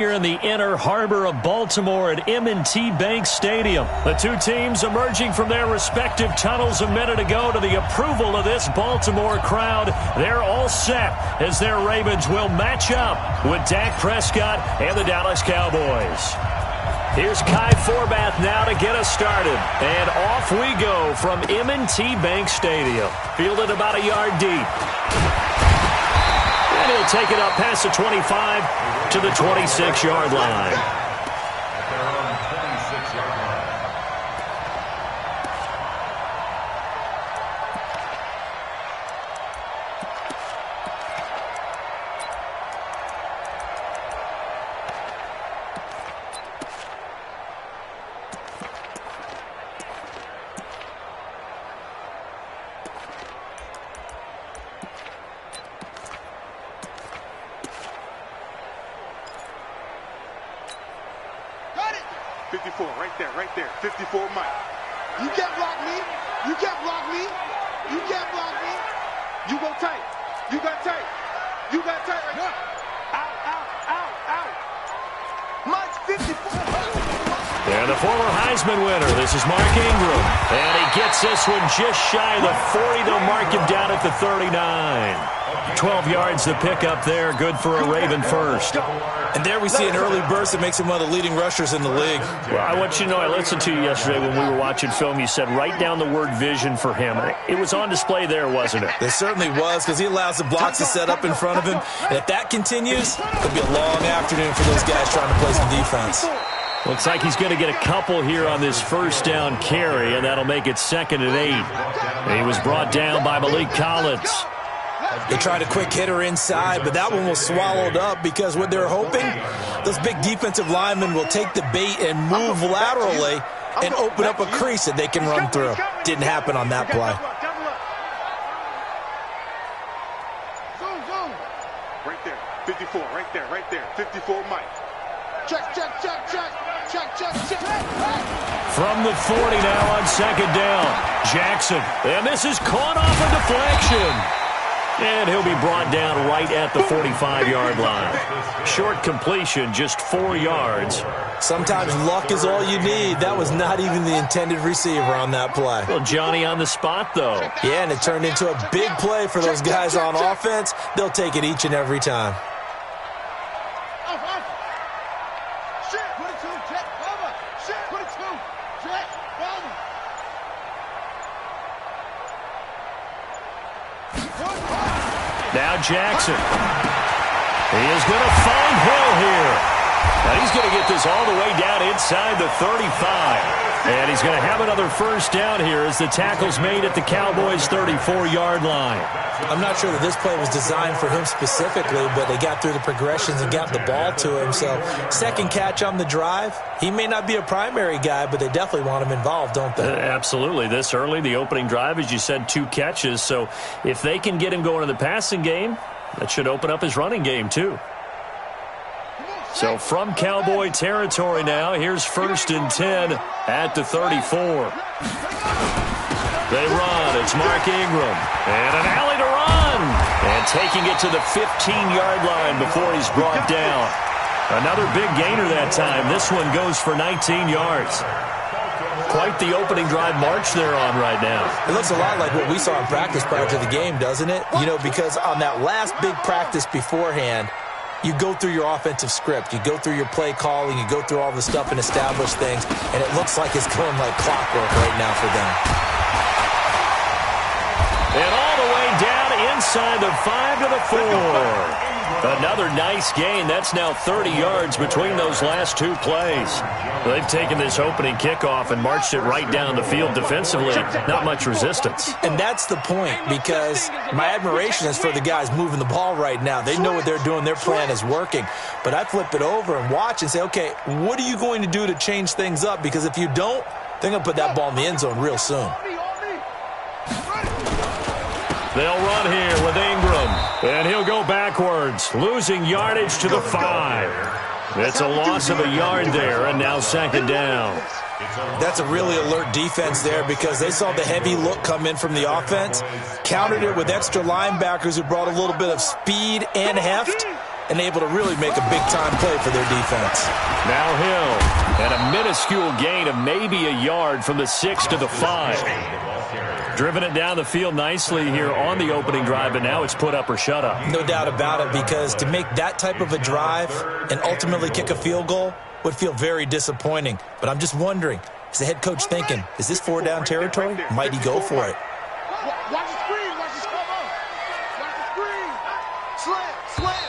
Here in the inner harbor of Baltimore at M&T Bank Stadium. The two teams emerging from their respective tunnels a minute ago to the approval of this Baltimore crowd. They're all set as their Ravens will match up with Dak Prescott and the Dallas Cowboys. Here's Kai Forbath now to get us started. And off we go from M&T Bank Stadium. Fielded about a yard deep. And he'll take it up past the 25 to the 26-yard line. Right there, 54 Mike. You can't block me. You can't block me. You can't block me. You go tight. You got tight. You got tight right now. Out. Mike, 54. And the former Heisman winner, this is Mark Ingram. And he gets this one just shy of the 40. They'll mark him down at the 39. 12 yards to pick up there. Good for a Raven first. And there we see an early burst that makes him one of the leading rushers in the league. Well, I want you to know, I listened to you yesterday when we were watching film. You said write down the word vision for him. It was on display there, wasn't it? It certainly was, because he allows the blocks to set up in front of him. And if that continues, it'll be a long afternoon for those guys trying to play some defense. Looks like he's going to get a couple here on this first down carry, and that'll make it 2nd and 8. He was brought down by Malik Collins. They tried a quick hitter inside, but that one was swallowed up because what they're hoping, those big defensive linemen will take the bait and move laterally and open up a crease that they can run through. Didn't happen on that play. Right there, 54, right there, 54 Mike. Check. From the 40 now on 2nd down. Jackson, and this is caught off a deflection. And he'll be brought down right at the 45-yard line. Short completion, just 4 yards. Sometimes luck is all you need. That was not even the intended receiver on that play. Well, Johnny on the spot, though. Yeah, and it turned into a big play for those guys on offense. They'll take it each and every time. Now Jackson. He is going to find Hill here. Now he's going to get this all the way down inside the 35. And he's going to have another first down here as the tackle's made at the Cowboys' 34-yard line. I'm not sure that this play was designed for him specifically, but they got through the progressions and got the ball to him. So second catch on the drive. He may not be a primary guy, but they definitely want him involved, don't they? Absolutely. This early, the opening drive, as you said, 2 catches. So if they can get him going in the passing game, that should open up his running game too. So from Cowboy territory now, here's 1st and 10 at the 34. They run. It's Mark Ingram. And an alley to run. And taking it to the 15-yard line before he's brought down. Another big gainer that time. This one goes for 19 yards. Quite the opening drive march they're on right now. It looks a lot like what we saw in practice prior to the game, doesn't it? You know, because on that last big practice beforehand, you go through your offensive script. You go through your play calling. You go through all the stuff and establish things. And it looks like it's going like clockwork right now for them. And all the way down inside the 5 to the 4. Another nice gain. That's now 30 yards between those last 2 plays. They've taken this opening kickoff and marched it right down the field defensively. Not much resistance. And that's the point, because my admiration is for the guys moving the ball right now. They know what they're doing. Their plan is working. But I flip it over and watch and say, okay, what are you going to do to change things up? Because if you don't, they're going to put that ball in the end zone real soon. They'll run here with Ingram, and he'll go backwards, losing yardage to the 5. It's a loss of a yard there, and now 2nd down. That's a really alert defense there, because they saw the heavy look come in from the offense, countered it with extra linebackers who brought a little bit of speed and heft, and able to really make a big-time play for their defense. Now Hill, and a minuscule gain of maybe a yard from the 6 to the 5. Driven it down the field nicely here on the opening drive, but now it's put up or shut up. No doubt about it, because to make that type of a drive and ultimately kick a field goal would feel very disappointing. But I'm just wondering, is the head coach thinking, is this 4-down territory? Might he go for it? Watch the screen. Watch the screen. Watch the screen. Slam.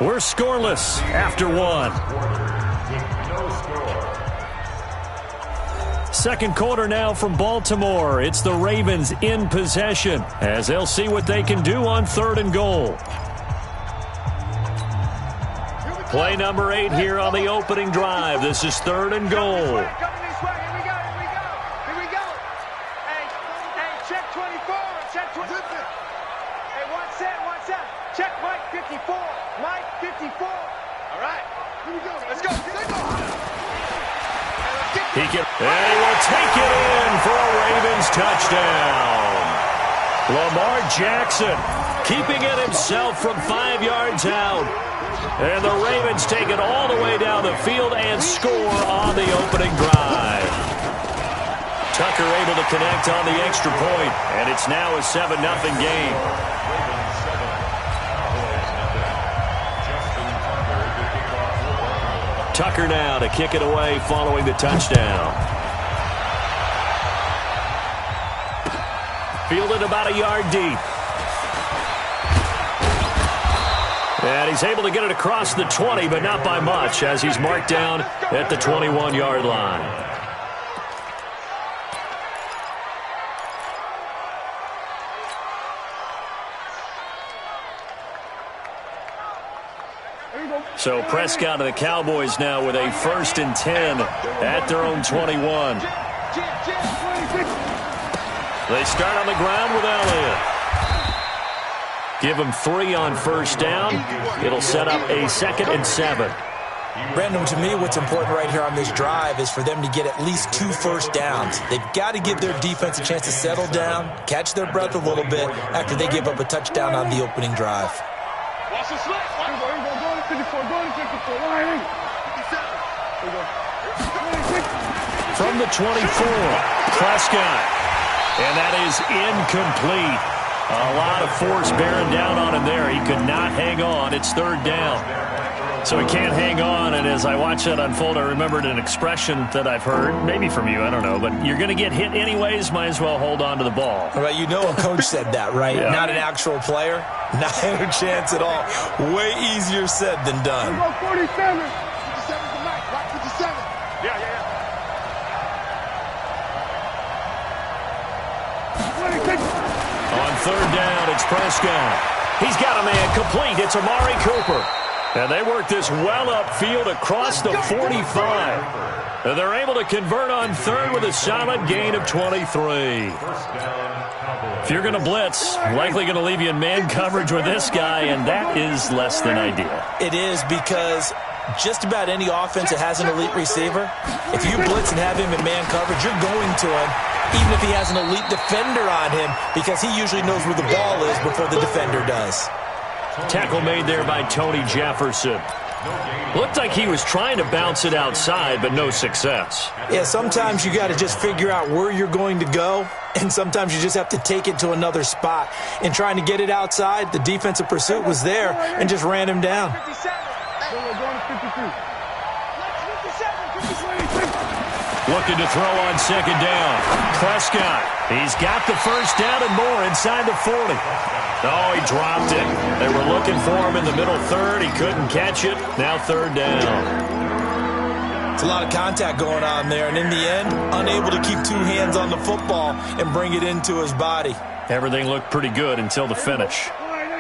We're scoreless after one. Second quarter now from Baltimore. It's the Ravens in possession as they'll see what they can do on 3rd and goal. Play number 8 here on the opening drive. This is 3rd and goal. Here we go. Hey, check 24. Check 24. Hey, one set. Check Mike 54. Mike 54. All right. Here we go. Let's go. And he will take it in for a Ravens touchdown. Lamar Jackson keeping it himself from 5 yards out. And the Ravens take it all the way down the field and score on the opening drive. Tucker able to connect on the extra point, and it's now a 7-0 game. Tucker now to kick it away following the touchdown. Fielded about a yard deep. And he's able to get it across the 20, but not by much, as he's marked down at the 21-yard line. So Prescott and the Cowboys now with a 1st and 10 at their own 21. They start on the ground with Elliott. Give him 3 on 1st down. It'll set up a 2nd and 7. Brandon, to me, what's important right here on this drive is for them to get at least 2 first downs. They've got to give their defense a chance to settle down, catch their breath a little bit after they give up a touchdown on the opening drive. Watch the slip. From the 24, Prescott. And that is incomplete. A lot of force bearing down on him there. He could not hang on. It's 3rd down. So he can't hang on, and as I watch that unfold, I remembered an expression that I've heard, maybe from you, I don't know, but you're going to get hit anyways, might as well hold on to the ball. Right, you know a coach said that, right? Yeah. Not an actual player. Not a chance at all. Way easier said than done. 47. 57 to Mike. Right, 57. Yeah. On 3rd down, it's Prescott. He's got a man complete. It's Amari Cooper. And they work this well upfield across the 45. And they're able to convert on 3rd with a solid gain of 23. If you're going to blitz, likely going to leave you in man coverage with this guy, and that is less than ideal. It is, because just about any offense that has an elite receiver, if you blitz and have him in man coverage, you're going to him, even if he has an elite defender on him, because he usually knows where the ball is before the defender does. Tackle made there by Tony Jefferson. Looked like he was trying to bounce it outside, but no success. Yeah, sometimes you got to just figure out where you're going to go, and sometimes you just have to take it to another spot. In trying to get it outside, the defensive pursuit was there and just ran him down. Looking to throw on 2nd down. Prescott. He's got the 1st down and more inside the 40. Oh, he dropped it. They were looking for him in the middle 3rd. He couldn't catch it. Now 3rd down. It's a lot of contact going on there, and in the end, unable to keep 2 hands on the football and bring it into his body. Everything looked pretty good until the finish.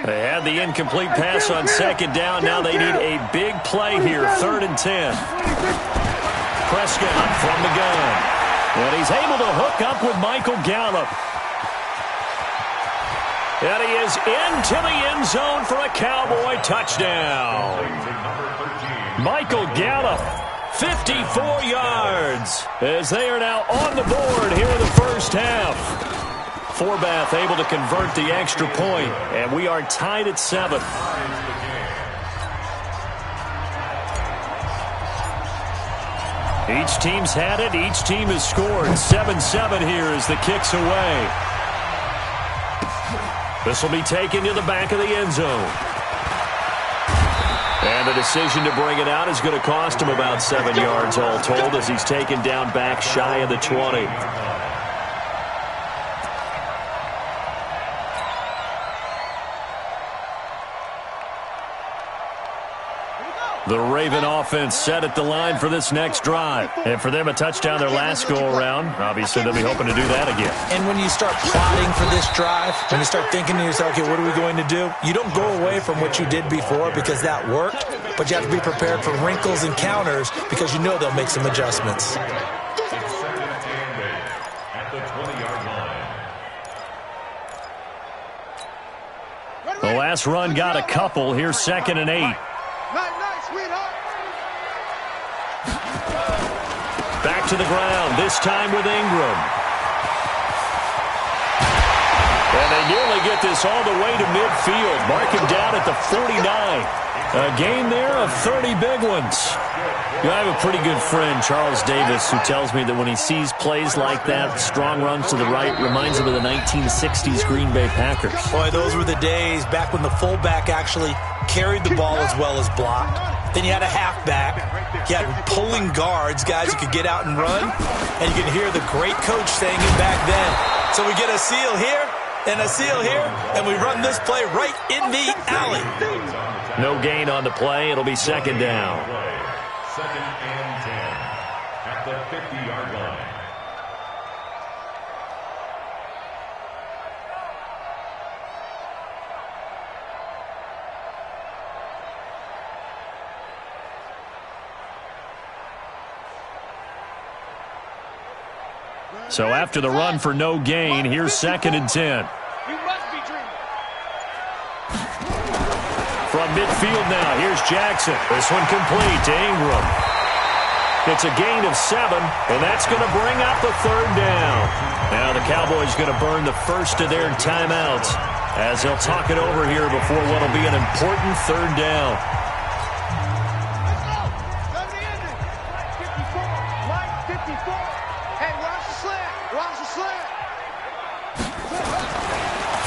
They had the incomplete pass on 2nd down. Now they need a big play here, 3rd and 10. Prescott from the gun. And he's able to hook up with Michael Gallup. And he is into the end zone for a Cowboy touchdown. Michael Gallup, 54 yards, as they are now on the board here in the 1st half. Forbath able to convert the extra point, and we are tied at 7. Each team's had it. Each team has scored. 7-7 here as the kick's away. This will be taken to the back of the end zone. And the decision to bring it out is going to cost him about 7 yards all told as he's taken down back shy of the 20. The Raven offense set at the line for this next drive. And for them, a touchdown their last go-around. Obviously, they'll be hoping to do that again. And when you start plotting for this drive, when you start thinking to yourself, okay, what are we going to do? You don't go away from what you did before because that worked, but you have to be prepared for wrinkles and counters because you know they'll make some adjustments. The last run got a couple. Here's 2nd and 8. Back to the ground, this time with Ingram. And they nearly get this all the way to midfield. Mark him down at the 49. A gain there of 30 big ones. You know, I have a pretty good friend, Charles Davis, who tells me that when he sees plays like that, strong runs to the right, reminds him of the 1960s Green Bay Packers. Boy, those were the days back when the fullback actually carried the ball as well as blocked. Then you had a halfback. You had pulling guards, guys who could get out and run. And you can hear the great coach saying it back then. So we get a seal here and a seal here, and we run this play right in the alley. No gain on the play. It'll be 2nd down. 2nd and 10 at the 50-yard line. So after the run for no gain, here's 2nd and 10. From midfield now, here's Jackson. This one complete to Ingram. It's a gain of 7, and that's going to bring up the 3rd down. Now the Cowboys going to burn the first of their timeouts as they'll talk it over here before what will be an important 3rd down.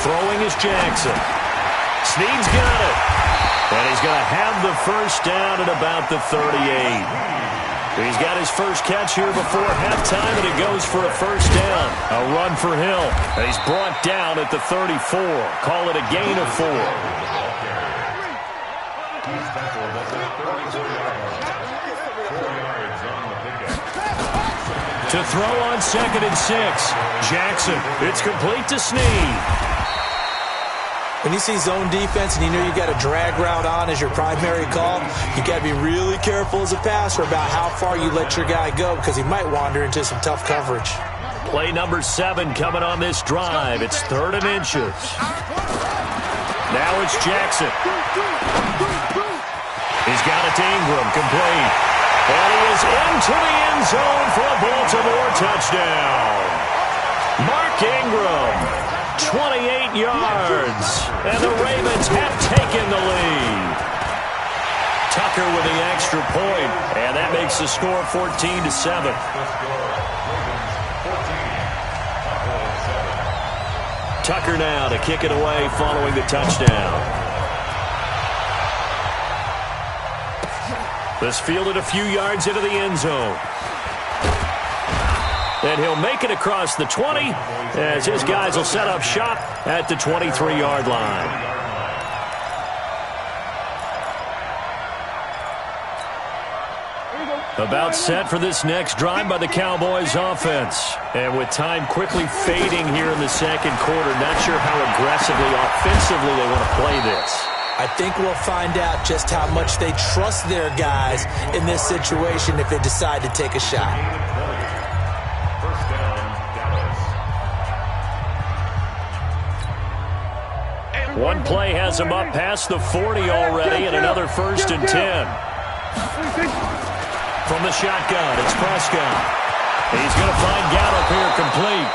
Throwing is Jackson. Snead's got it. And he's going to have the first down at about the 38. He's got his first catch here before halftime, and it goes for a first down. A run for Hill. And he's brought down at the 34. Call it a gain of 4. To throw on 2nd and 6. Jackson. It's complete to Snead. When you see zone defense and you know you got a drag route on as your primary call, you got to be really careful as a passer about how far you let your guy go because he might wander into some tough coverage. Play number 7 coming on this drive. It's 3rd and inches. Now it's Jackson. He's got it to Ingram, complete. And he is into the end zone for a Baltimore touchdown. Mark Ingram. 28 yards, and the Ravens have taken the lead. Tucker with the extra point, and that makes the score 14-7. Tucker now to kick it away following the touchdown. This fielded a few yards into the end zone. And he'll make it across the 20 as his guys will set up shop at the 23-yard line. About set for this next drive by the Cowboys offense. And with time quickly fading here in the 2nd quarter, not sure how aggressively, offensively they want to play this. I think we'll find out just how much they trust their guys in this situation if they decide to take a shot. One play has him up past the 40 already, and another 1st and 10. From the shotgun, it's Prescott. He's going to find Gallup here complete.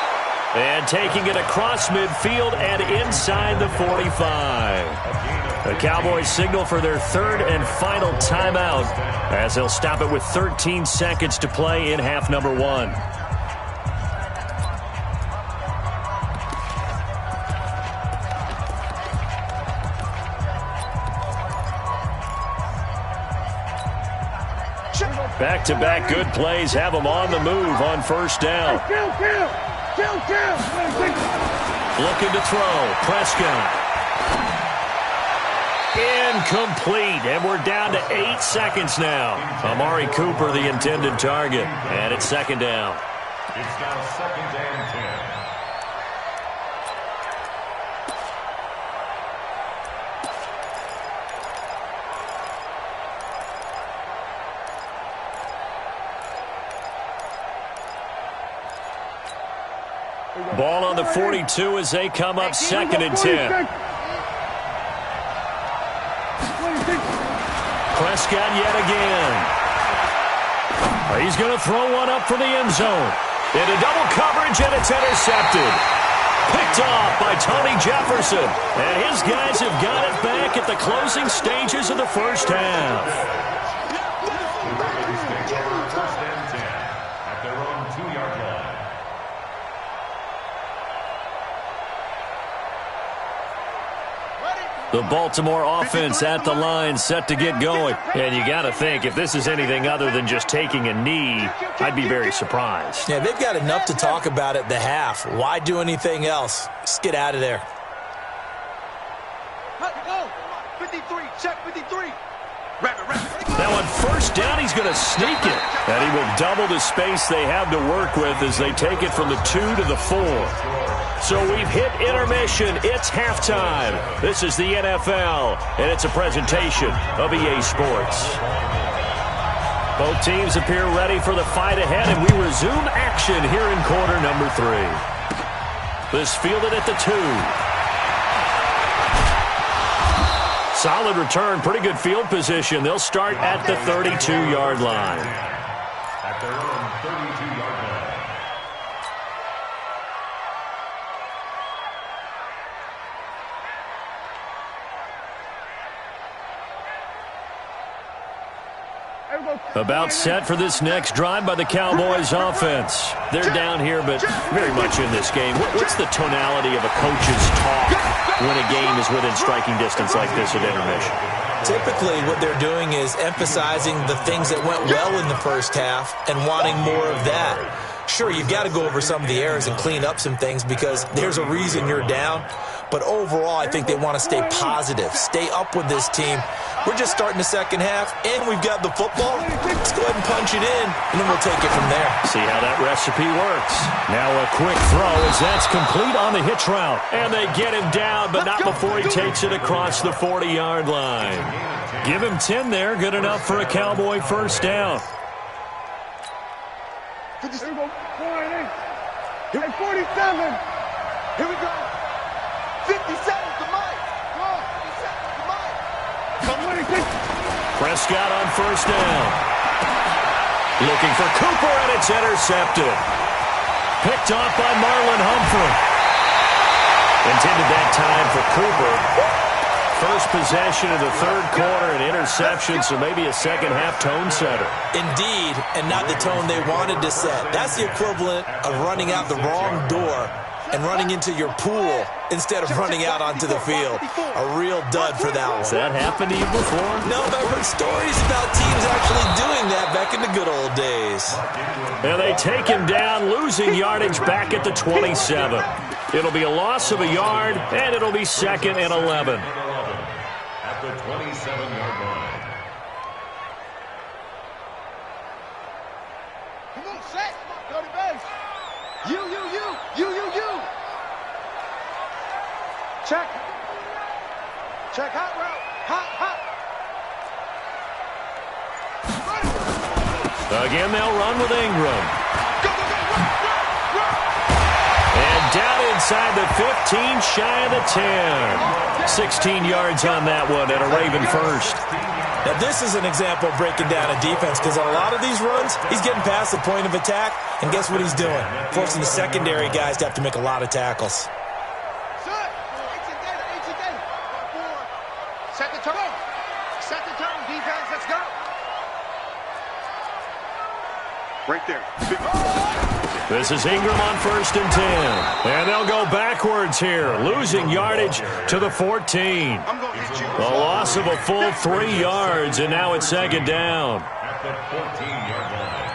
And taking it across midfield and inside the 45. The Cowboys signal for their third and final timeout as they'll stop it with 13 seconds to play in half number 1. Back-to-back good plays have them on the move on first down. Looking to throw. Prescott. Incomplete. And we're down to 8 seconds now. Amari Cooper, the intended target. And it's second down. It's now second and 10. Ball on the 42 as they come up second and 10. Prescott yet again. He's going to throw one up for the end zone. Into double coverage, and it's intercepted. Picked off by Tony Jefferson. And his guys have got it back at the closing stages of the first half. First and 10 at their own 2-yard line. The Baltimore offense at the line, set to get going. And you got to think, if this is anything other than just taking a knee, I'd be very surprised. Yeah, they've got enough to talk about at the half. Why do anything else? Just get out of there. 53, check 53. Now on first down, he's going to sneak it. And he will double the space they have to work with as they take it from the 2 to the 4. So we've hit intermission. It's halftime. This is the NFL, and it's a presentation of EA Sports. Both teams appear ready for the fight ahead, and we resume action here in quarter number 3. This fielded at the 2. Solid return, pretty good field position. They'll start at the 32-yard line. At their own 32-yard line. About set for this next drive by the Cowboys offense. They're down here, but very much in this game. What's the tonality of a coach's talk when a game is within striking distance like this at intermission? Typically, what they're doing is emphasizing the things that went well in the first half and wanting more of that. Sure, you've got to go over some of the errors and clean up some things because there's a reason you're down. But overall, I think they want to stay positive, stay up with this team. We're just starting the second half, and we've got the football. Let's go ahead and punch it in, and then we'll take it from there. See how that recipe works. Now a quick throw as that's complete on the hitch route. And they get him down, but not before he takes it across the 40-yard line. Give him 10 there, good enough for a Cowboy first down. Here we go. 47. Here we go. 57 to Mike. 57 to Mike. Prescott on first down. Looking for Cooper, and it's intercepted. Picked off by Marlon Humphrey. Intended that time for Cooper. First possession of the third quarter, an interception, so maybe a second-half tone setter. Indeed, and not the tone they wanted to set. That's the equivalent of running out the wrong door and running into your pool instead of running out onto the field. A real dud for that one. Has that happened to you before? No, but I've heard stories about teams actually doing that back in the good old days. And they take him down, losing yardage back at the 27. It'll be a loss of a yard, and it'll be second and 11. At the 27-yard line. Come on, Shaq. Dirty base. You. Check. Hot route. Hot. Again, they'll run with Ingram. Go. And down inside the 15, shy of the 10. 16 yards on that one, and a Raven first. Now, this is an example of breaking down a defense because on a lot of these runs, he's getting past the point of attack, and guess what he's doing? Forcing the secondary guys to have to make a lot of tackles. Second turn. Second turn, defense. Let's go. Right there. This is Ingram on 1st and 10. And they'll go backwards here, losing yardage to the 14. I'm going to hit you. A loss of a full 3 yards, and now it's 2nd down. At the 14-yard line.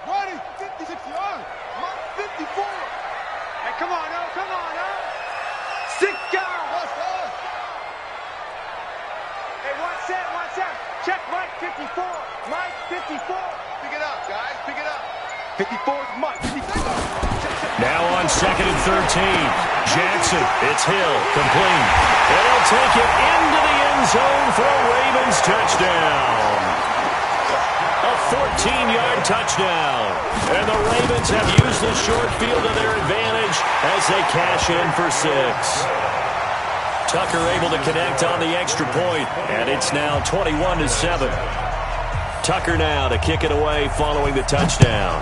Ready, 56 yards. 54. Hey, come on now, come on now. 6 yards. Hey, watch that. Check Mike 54. Mike 54. Pick it up, guys. Pick it up. 54 is Mike. 54. Now on 2nd and 13. Jackson, it's Hill, complete. And he'll take it into the end zone for a Ravens touchdown. A 14-yard touchdown. And the Ravens have used the short field to their advantage as they cash in for 6. Tucker able to connect on the extra point, and it's now 21-7. Tucker now to kick it away following the touchdown.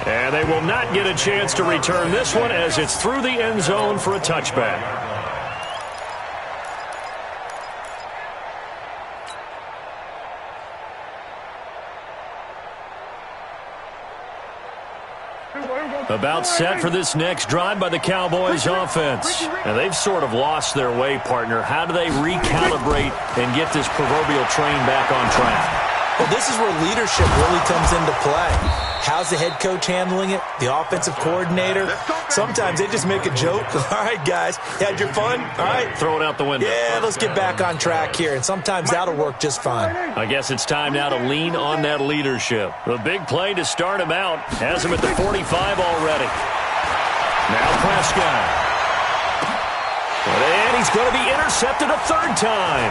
And they will not get a chance to return this one as it's through the end zone for a touchback. About set for this next drive by the Cowboys offense. And they've sort of lost their way, partner. How do they recalibrate and get this proverbial train back on track? Well, this is where leadership really comes into play. How's the head coach handling it? The offensive coordinator? Sometimes they just make a joke. All right, guys, you had your fun? All right. Throw it out the window. Yeah, let's get back on track here. And sometimes that'll work just fine. I guess it's time now to lean on that leadership. The big play to start him out has him at the 45 already. Now Prescott. And he's going to be intercepted a 3rd time.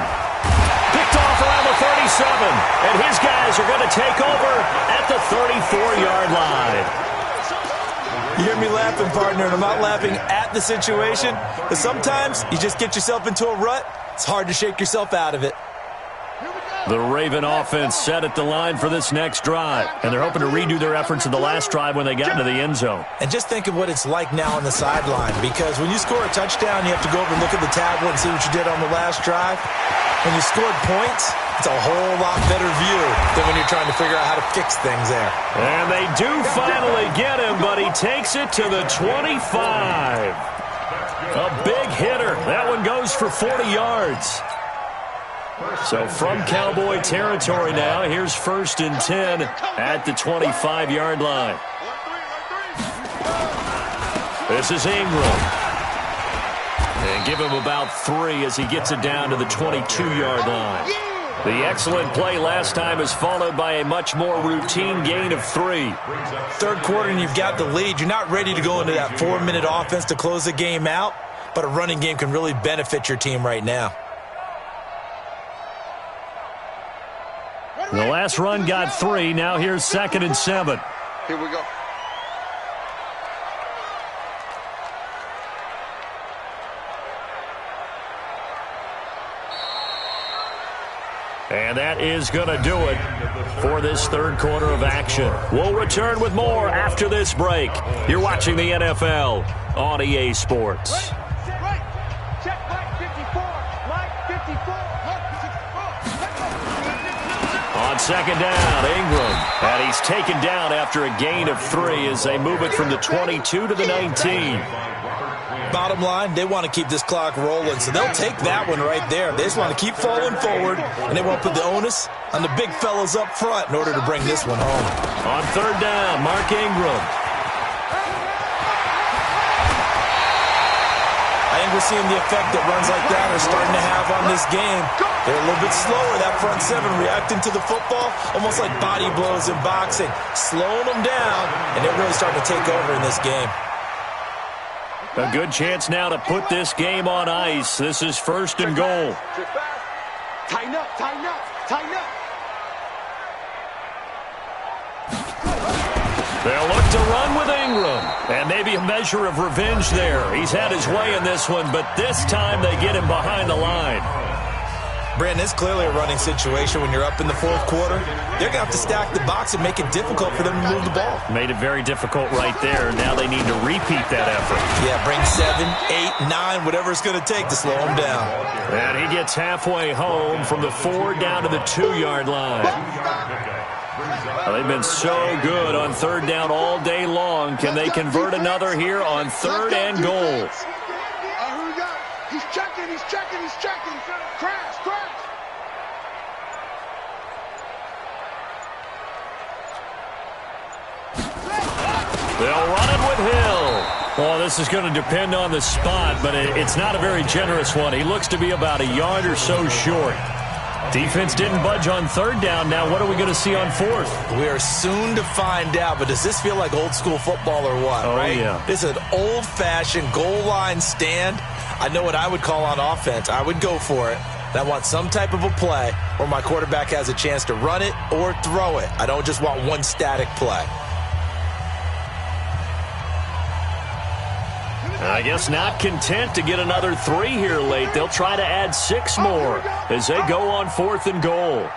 Picked off around the 37, and his guys are going to take over at the 34-yard line. You hear me laughing, partner, and I'm not laughing at the situation, but sometimes you just get yourself into a rut. It's hard to shake yourself out of it. The Raven offense set at the line for this next drive, and they're hoping to redo their efforts in the last drive when they got into the end zone. And just think of what it's like now on the sideline, because when you score a touchdown, you have to go over and look at the tablet and see what you did on the last drive. When you scored points, it's a whole lot better view than when you're trying to figure out how to fix things there. And they do finally get him, but he takes it to the 25. A big hitter. That one goes for 40 yards. So from Cowboy territory now, here's 1st and 10 at the 25-yard line. This is Ingram. And give him about 3 as he gets it down to the 22-yard line. The excellent play last time is followed by a much more routine gain of 3. 3rd quarter and you've got the lead. You're not ready to go into that 4-minute offense to close the game out, but a running game can really benefit your team right now. The last run got 3. Now here's 2nd and 7. Here we go. And that is going to do it for this 3rd quarter of action. We'll return with more after this break. You're watching the NFL on EA Sports. Check Mike 54. Mike 54. On 2nd down, Ingram. And he's taken down after a gain of 3 as they move it from the 22 to the 19. Bottom line, they want to keep this clock rolling, so they'll take that one right there. They just want to keep falling forward, and they won't put the onus on the big fellas up front in order to bring this one home. On 3rd down, Mark Ingram. I think we're seeing the effect that runs like that are starting to have on this game. They're a little bit slower, that front 7, reacting to the football, almost like body blows in boxing, slowing them down, and they're really starting to take over in this game. A good chance now to put this game on ice. This is 1st and goal. Tighten up, tighten up, tighten up. They'll look to run with Ingram. And maybe a measure of revenge there. He's had his way in this one, but this time they get him behind the line. Brandon, it's clearly a running situation when you're up in the fourth quarter. They're going to have to stack the box and make it difficult for them to move the ball. Made it very difficult right there. Now they need to repeat that effort. Yeah, bring 7, 8, 9, whatever it's going to take to slow him down. And he gets halfway home from the 4 down to the 2-yard line. Well, they've been so good on third down all day long. Can they convert another here on 3rd and goal? Here we go. He's checking, he's checking, he's checking. Crash, crash. They'll run it with Hill. Well, this is going to depend on the spot, but it's not a very generous one. He looks to be about a yard or so short. Defense didn't budge on 3rd down. Now what are we going to see on 4th? We are soon to find out, but does this feel like old school football or what, right? Yeah. This is an old-fashioned goal line stand. I know what I would call on offense. I would go for it. I want some type of a play where my quarterback has a chance to run it or throw it. I don't just want one static play. I guess not content to get another 3 here late. They'll try to add 6 more as they go on 4th and goal.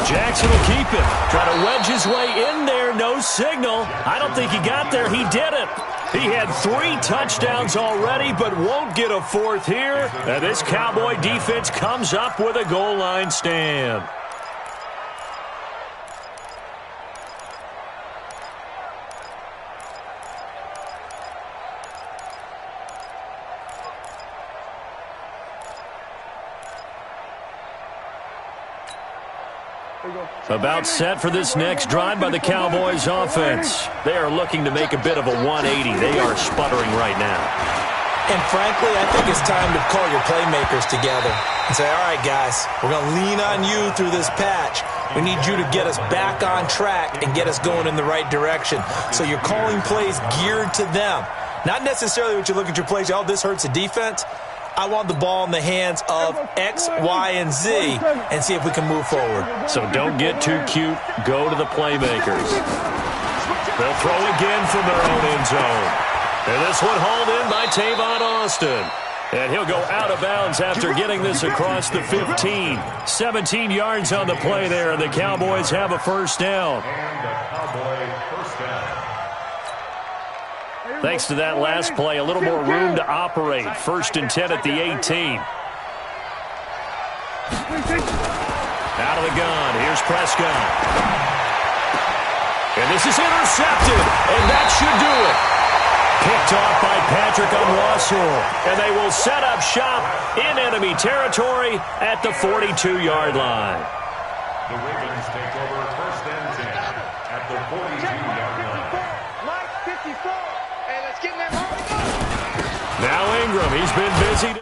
Jackson will keep it. Try to wedge his way in there. No signal. I don't think he got there. He didn't. He had 3 touchdowns already, but won't get a 4th here. And this Cowboy defense comes up with a goal line stand. About set for this next drive by the Cowboys offense. They are looking to make a bit of a 180. They are sputtering right now. And frankly, I think it's time to call your playmakers together and say, all right, guys, we're going to lean on you through this patch. We need you to get us back on track and get us going in the right direction. So you're calling plays geared to them. Not necessarily what you look at your plays, oh, this hurts the defense. I want the ball in the hands of X, Y, and Z and see if we can move forward. So don't get too cute. Go to the playmakers. They'll throw again from their own end zone. And this one hauled in by Tavon Austin. And he'll go out of bounds after getting this across the 15. 17 yards on the play there, and the Cowboys have a first down. Thanks to that last play, a little more room to operate. 1st and 10 at the 18. Out of the gun. Here's Prescott. And this is intercepted. And that should do it. Picked off by Patrick on Russell. And they will set up shop in enemy territory at the 42-yard line. The Ravens take over 1st and 10 at the 42-yard line. Mike 54. Hey, let's get in that. Now Ingram, he's been busy.